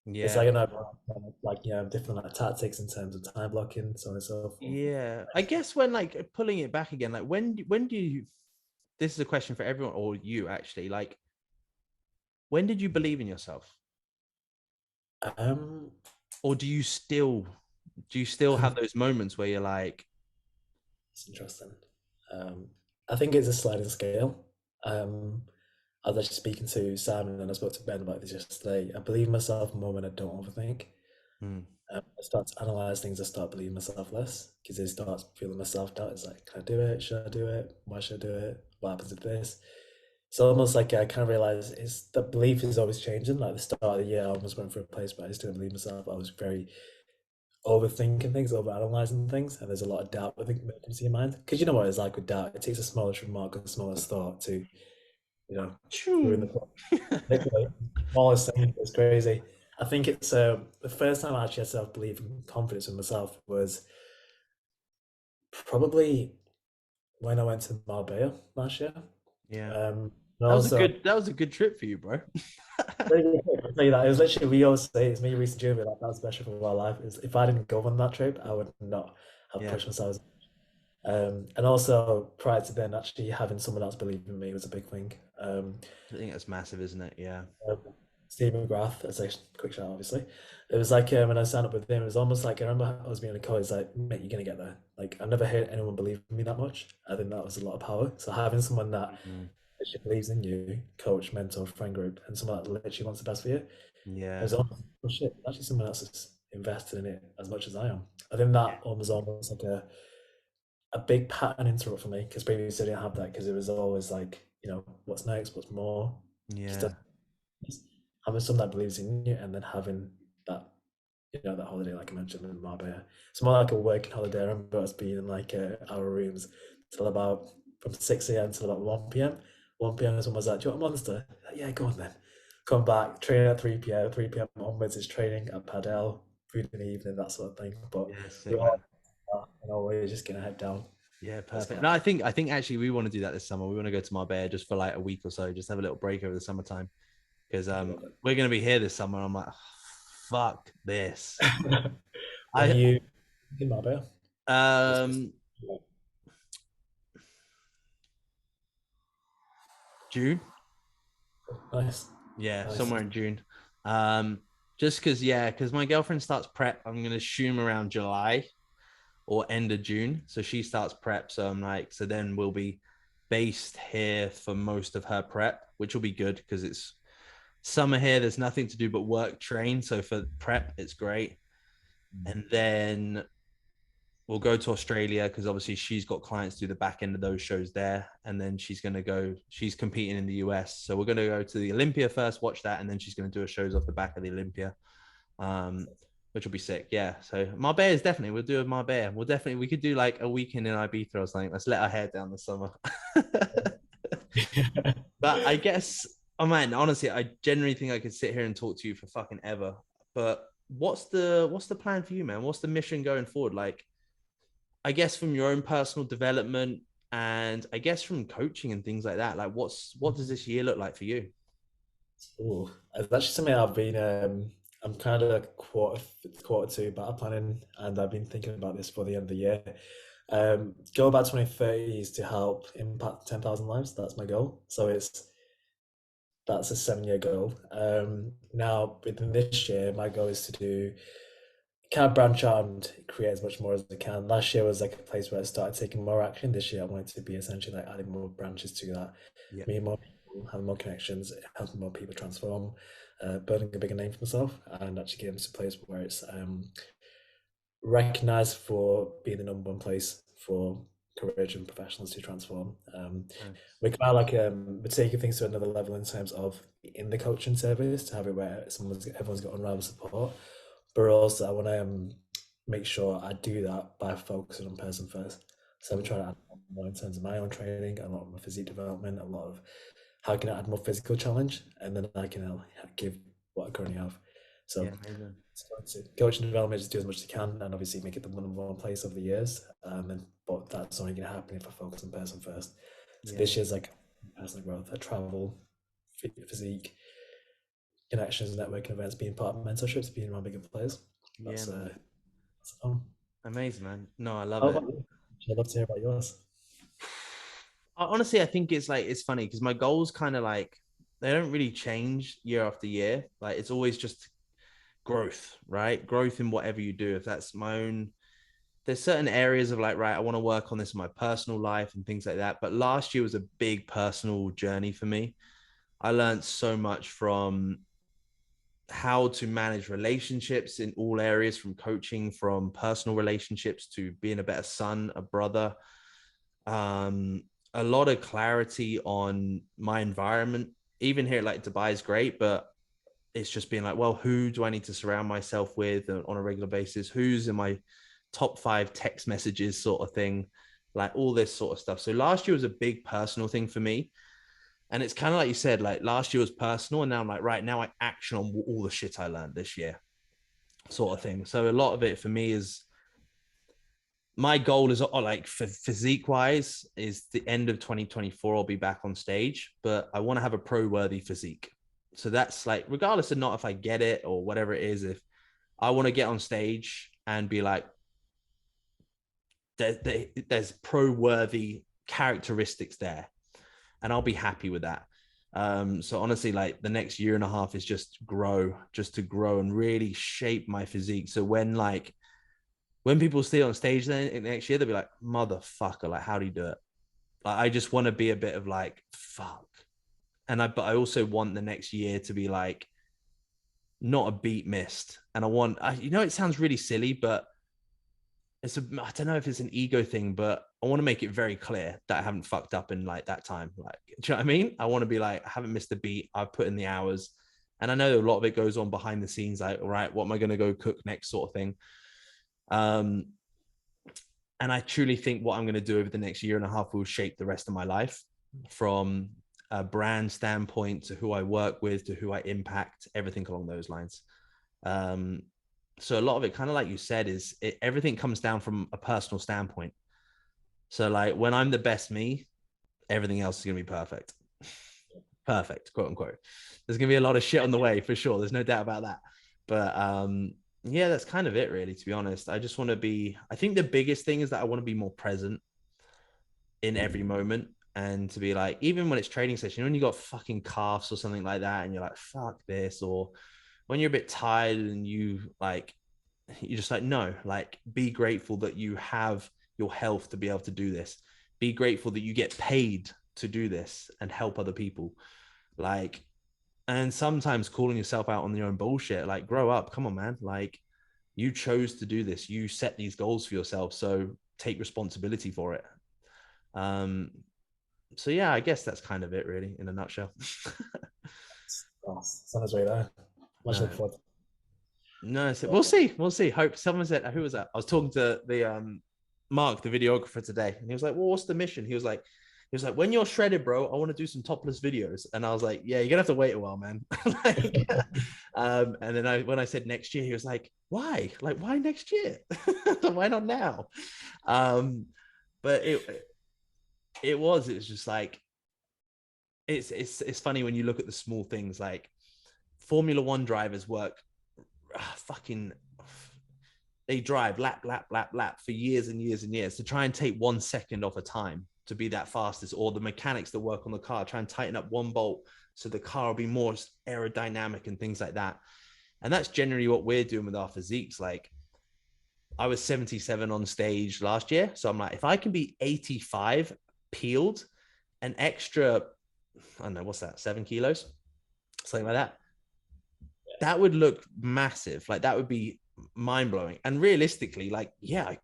It's Yeah. like, like, different like tactics in terms of time blocking, so on and so forth. Yeah. I guess when like pulling it back again, like when do you, this is a question for everyone or you actually, like when did you believe in yourself? Um, Or do you still have those moments where you're like, it's interesting. Um, I think it's a sliding scale. Um, I was actually speaking to Simon and I spoke to Ben about this yesterday. I believe in myself the moment I don't overthink. hmm, I start to analyze things, I start believing myself less because it starts feeling my self doubt. It's like, can I do it? Should I do it? Why should I do it? What happens if this? It's almost like I kind of realize it's the belief is always changing. Like the start of the year, I almost went for a place, but I just didn't believe myself. I was very overthinking things, overanalyzing things, and there's a lot of doubt I think that comes to your mind. Because you know what it's like with doubt, it takes a smallest remark or the smallest thought to, you know, ruin the Choo. plot. Literally, smallest thing is crazy. I think it's the first time I actually had self belief and confidence in myself was probably when I went to Marbella last year. Yeah. And That was a also, good that was a good trip for you, bro. I'll tell you that it was literally we always say it's me, Reese, and Julie. Like that was special for my life. Is if I didn't go on that trip, I would not have Yeah. pushed myself. And also prior to then, actually having someone else believe in me was a big thing. I think that's massive, isn't it? Yeah. Um, Steve McGrath, as a quick shout, obviously. It was like when I signed up with him, it was almost like I remember I was being in a call. He's like, "Mate, you're gonna get there." Like I've never heard anyone believe in me that much. I think that was a lot of power. So having someone that Mhm. actually believes in you, coach, mentor, friend group, and someone that literally wants the best for you, it Yeah. was almost oh shit. Actually, someone else is invested in it as much as I am. I think that was almost like a big pattern interrupt for me because previously I didn't have that because it was always like, what's next, what's more, just Yeah. having someone that believes in you and then having that, that holiday, like I mentioned in Marbella. It's more like a working holiday. I remember us being in like our rooms till about from 6 a.m. till about 1 p.m. 1 p.m. someone was like, "Do you want a monster?" Like, yeah, go on then. Come back, train at 3 p.m. 3 p.m. onwards is training at Padel, food in the evening, that sort of thing. But Yeah, we sick all, man. we're just gonna head down. Yeah, That's perfect. quite No, I think actually we want to do that this summer. We want to go to Marbella just for like a week or so, just have a little break over the summertime because I love we're gonna be here this summer. I'm like, fuck this. it. When are I you in Marbella? Just um June. nice, Yeah, nice. somewhere in June. Um, just because, yeah, because my girlfriend starts prep. I'm gonna assume around July or end of June. So she starts prep. So I'm like, so then we'll be based here for most of her prep, which will be good because it's summer here. There's nothing to do but work, train. So for prep, it's great. And then we'll go to Australia because obviously she's got clients do the back end of those shows there. And then she's competing in the US. So we're going to go to the Olympia first, watch that. And then she's going to do her shows off the back of the Olympia, um, which will be sick. Yeah. So Marbella is definitely, we'll do a Marbella. We could do like a weekend in Ibiza or something. Let's let our hair down this summer. But I guess, oh man, honestly, I genuinely think I could sit here and talk to you for fucking ever. But what's the plan for you, man? What's the mission going forward? Like, I guess from your own personal development and I guess from coaching and things like that, like what does this year look like for you? Ooh, it's actually something I've been. I'm kind of quarter two battle planning, and I've been thinking about this for the end of the year. Goal by 2030 is to help impact 10,000 lives. That's my goal. So that's a 7 year goal. Now within this year, my goal is to do kind of branch out and create as much more as I can. Last year was like a place where I started taking more action. This year, I wanted to be essentially like adding more branches to that, Yeah. meeting more people, having more connections, helping more people transform, building a bigger name for myself, and actually getting to a place where it's recognized for being the number one place for courage and professionals to transform. Nice. We're kind of like we're taking things to another level in terms of in the coaching service to have it where everyone's got unrivaled support, but also I want to make sure I do that by focusing on person first. So we're Yeah. trying to add more in terms of my own training, a lot of my physique development, a lot of how can I add more physical challenge, and then I can give what I currently have. Yeah, So amazing. coaching development is do as much as you can, and obviously make it the number one place over the years. But that's only going to happen if I focus on person first. So Yeah. this year's like personal growth. I travel physique, connections, networking events, being part of mentorships, being around bigger players. Yeah, That's man. fun. Amazing, man. No, I love How it. about you? I'd love to hear about yours. Honestly, I think it's like it's funny because my goals kind of like they don't really change year after year. Like it's always just growth, right? Growth in whatever you do. If that's my own, there's certain areas of like, right, I want to work on this in my personal life and things like that. But last year was a big personal journey for me. I learned so much from how to manage relationships in all areas, from coaching, from personal relationships to being a better son, a brother. Um, a lot of clarity on my environment. Even here, like Dubai is great, but it's just being like, well, who do I need to surround myself with on a regular basis? Who's in my top 5 text messages, sort of thing, like all this sort of stuff. So last year was a big personal thing for me. And it's kind of like you said, like last year was personal. And now I'm like, right now I action on all the shit I learned this year, sort of thing. So a lot of it for me is my goal is like for physique wise is the end of 2024 I'll be back on stage, but I want to have a pro worthy physique. So that's like regardless of not if I get it or whatever it is, if I want to get on stage and be like there's pro worthy characteristics there, and I'll be happy with that. So honestly, like the next year and a half is just to grow and really shape my physique. So when people see it on stage then next year, they'll be like, motherfucker, like, how do you do it? Like, I just want to be a bit of like, fuck. But I also want the next year to be like, not a beat missed. And it sounds really silly, but I don't know if it's an ego thing, but I want to make it very clear that I haven't fucked up in like that time. Like, do you know what I mean? I want to be like, I haven't missed a beat. I've put in the hours. And I know a lot of it goes on behind the scenes, like, all right, what am I going to go cook next sort of thing? And I truly think what I'm going to do over the next year and a half will shape the rest of my life, from a brand standpoint to who I work with, to who I impact, everything along those lines. So a lot of it, kind of like you said, everything comes down from a personal standpoint. So like when I'm the best me, everything else is going to be perfect. Perfect, quote unquote. There's going to be a lot of shit on the way for sure. There's no doubt about that. But yeah, that's kind of it really, to be honest. I just want to I think the biggest thing is that I want to be more present in every moment, and to be like, even when it's training session, when you got fucking calves or something like that, and you're like, fuck this, or when you're a bit tired and you're just like, no, like be grateful that you have your health to be able to do this. Be grateful that you get paid to do this and help other people. Like, and sometimes calling yourself out on your own bullshit, like grow up, come on, man. Like you chose to do this. You set these goals for yourself. So take responsibility for it. So yeah, I guess that's kind of it really in a nutshell. Sounds right there. Much No, looking forward. no, so we'll see. Hope someone said, who was that? I was talking to the Mark, the videographer today, and he was like, well, what's the mission? He was like, when you're shredded, bro, I want to do some topless videos. And I was like, yeah, you're gonna have to wait a while, man. Like, and then when I said next year, he was like, why? Like, why next year? Why not now? But it was just like it's funny when you look at the small things, like Formula One drivers work fucking they drive lap for years and years and years to try and take 1 second off a time to be that fastest, or the mechanics that work on the car try and tighten up one bolt so the car will be more aerodynamic and things like that. And that's generally what we're doing with our physiques. Like I was 77 on stage last year, so I'm like, if I can be 85 peeled, an extra, I don't know, what's that, 7 kilos, something like that, that would look massive. Like that would be mind blowing. And realistically, like, yeah,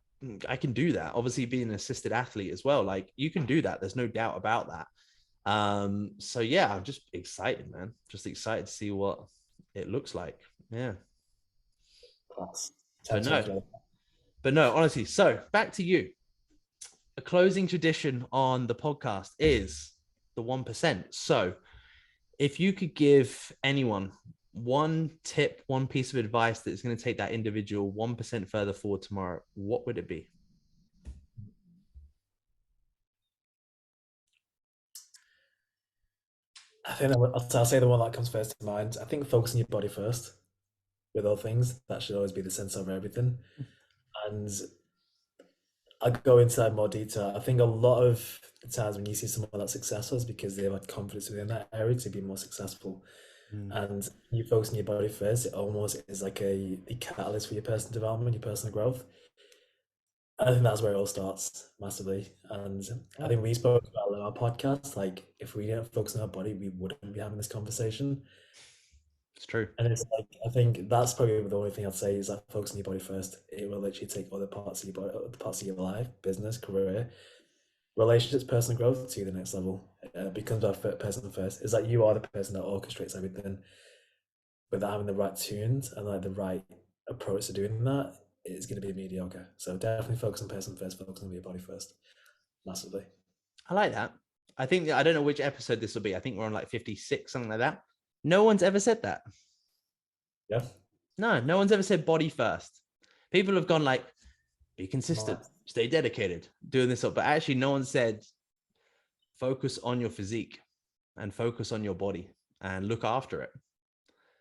I can do that. Obviously, being an assisted athlete as well, like you can do that. There's no doubt about that. So yeah, I'm just excited, man. Just excited to see what it looks like. Yeah. Class. But no, honestly. So back to you. A closing tradition on the podcast is the 1%. So if you could give anyone one tip, one piece of advice that's going to take that individual 1% further forward tomorrow, what would it be? I think I'll say the one that comes first to mind. I think focus on your body first with all things. That should always be the sense of everything. And I'll go into that in more detail. I think a lot of the times when you see someone that's successful is because they've had confidence within that area to be more successful. Mm. And you focus on your body first, it almost is like the catalyst for your personal development, your personal growth. I think that's where it all starts massively. And I Yeah, think we spoke about it on our podcast, like if we didn't focus on our body, we wouldn't be having this conversation. it's true. And it's like I think that's probably the only thing I'd say is like focus on your body first. It will literally take other parts of your body, other parts of your life, business, career, relationships, personal growth to the next level. Becomes our person first. Is that you are the person that orchestrates everything without having the right tunes and like the right approach to doing that, it's going to be mediocre. So definitely focus on person first, focus on your body first, massively. I like that. I think I don't know which episode this will be. I think we're on like 56, something like that. No one's ever said that. Yeah. No one's ever said body first. People have gone like, be consistent, Smart. stay dedicated, doing this up. But actually, no one said focus on your physique and focus on your body and look after it.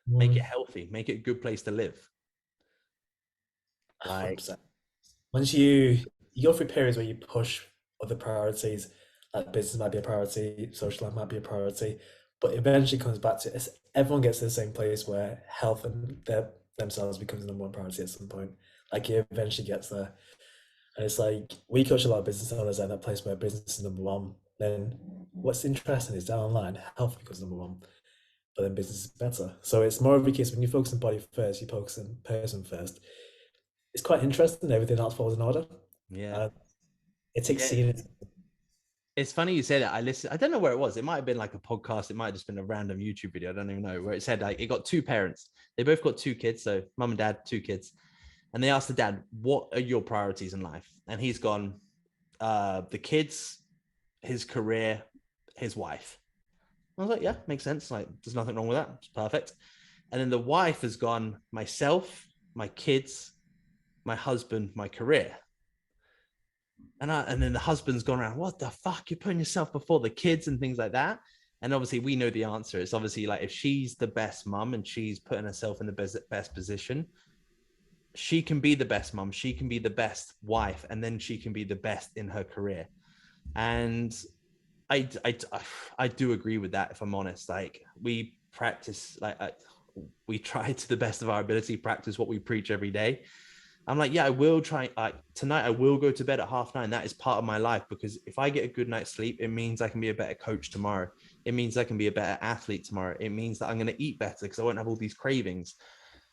Make it healthy, make it a good place to live. Like, 100%. Once you go through periods where you push other priorities, like business might be a priority, social life might be a priority, but eventually comes back to everyone gets to the same place where health and themselves becomes the number one priority at some point. Like it eventually gets there. And it's like we coach a lot of business owners at that place where business is number one. Then what's interesting is down the line, health becomes number one, but then business is better. So it's more of a case when you focus on body first, you focus on person first. It's quite interesting. Everything else falls in order. yeah. Uh, it takes Yeah. seeing it. It's funny you say that. I listened, I don't know where it was. It might have been like a podcast. It might have just been a random YouTube video. I don't even know where it said like it got two parents. They both got two kids. So mum and dad, two kids. And they asked the dad, what are your priorities in life? And he's gone, the kids, his career, his wife. I was like, yeah, makes sense. Like, there's nothing wrong with that. It's perfect. And then the wife has gone, myself, my kids, my husband, my career. And then the husband's gone around, what the fuck? You're putting yourself before the kids and things like that. And obviously, we know the answer. It's obviously like if she's the best mum and she's putting herself in the best position, she can be the best mum, she can be the best wife, and then she can be the best in her career. And I do agree with that. If I'm honest, like we practice, we try to the best of our ability, practice what we preach every day. I'm like, yeah, I will try. Like tonight, I will go to bed at 9:30. That is part of my life because if I get a good night's sleep, it means I can be a better coach tomorrow. It means I can be a better athlete tomorrow. It means that I'm going to eat better because I won't have all these cravings.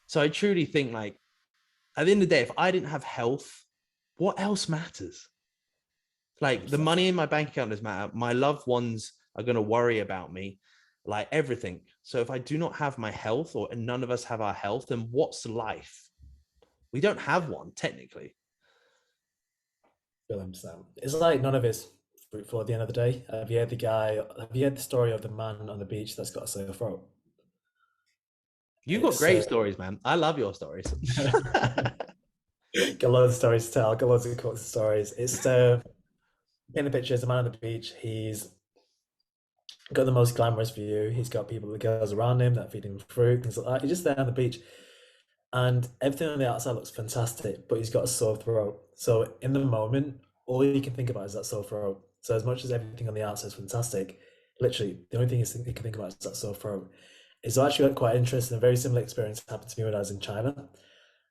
So I truly think like at the end of the day, if I didn't have health, what else matters? Like the money in my bank account doesn't matter. My loved ones are going to worry about me, like everything. So if I do not have my health or none of us have our health, then what's life? We don't have one technically. Feel understand. It's like none of it's fruitful at the end of the day. Have you heard Have you heard the story of the man on the beach that's got a sore throat? You've got It's great stories, man. I love your stories. got loads of stories to tell. Got loads of quotes and stories. It's in the picture is a man on the beach. He's got the most glamorous view. He's got people, the girls around him that feed him fruit, things like that. He's just there on the beach, and everything on the outside looks fantastic, but he's got a sore throat. So in the moment, all you can think about is that sore throat. So as much as everything on the outside is fantastic, literally the only thing you can think about is that sore throat. It's actually quite interesting. A very similar experience happened to me when I was in China,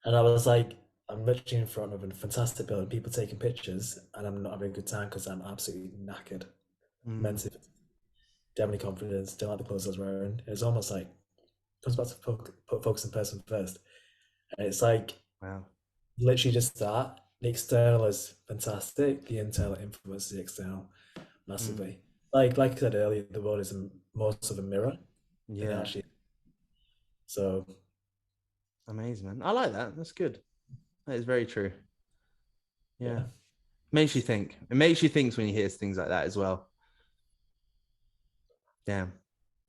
and I was like, I'm literally in front of a fantastic building, people taking pictures, and I'm not having a good time because I'm absolutely knackered, Mm, mentally. Don't have any confidence, don't like the clothes I was wearing. It's almost like comes back to put focus on person first. And it's like wow. literally just that. The external is fantastic. The internal influences the external Mm, massively. Like I said earlier, the world is more sort of a mirror than it yeah. actually. So Amazing, man. I like that. That's good. That is very true. Yeah. yeah, Makes you think. It makes you think when you hear things like that as well. Damn.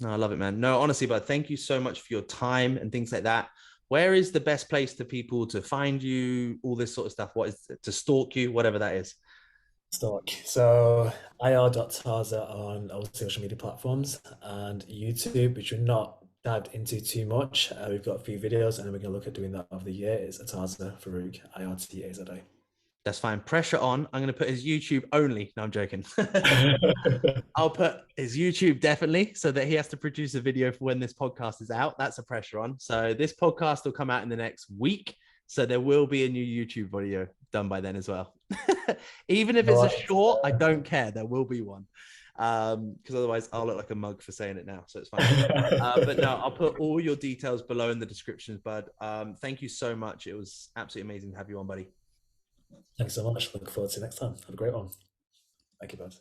No, I love it, man. No, honestly, but thank you so much for your time and things like that. Where is the best place to people to find you? All this sort of stuff. What is it, to stalk you? Whatever that is. Stock. So ir.taza on all social media platforms and YouTube, which we're not dived into too much. We've got a few videos and then we're going to look at doing that over the year. It's Irtaza Farooq, Irtaza. That's fine. Pressure on. I'm going to put his YouTube only. No, I'm joking. I'll put his YouTube definitely so that he has to produce a video for when this podcast is out. That's a pressure on. So this podcast will come out in the next week. So there will be a new YouTube video done by then as well. Even if it's a short, I don't care. There will be one. Because otherwise I'll look like a mug for saying it now. So it's fine. But no, I'll put all your details below in the descriptions, bud. Thank you so much. It was absolutely amazing to have you on, buddy. Thanks so much. Look forward to next time. Have a great one. Thank you, bud.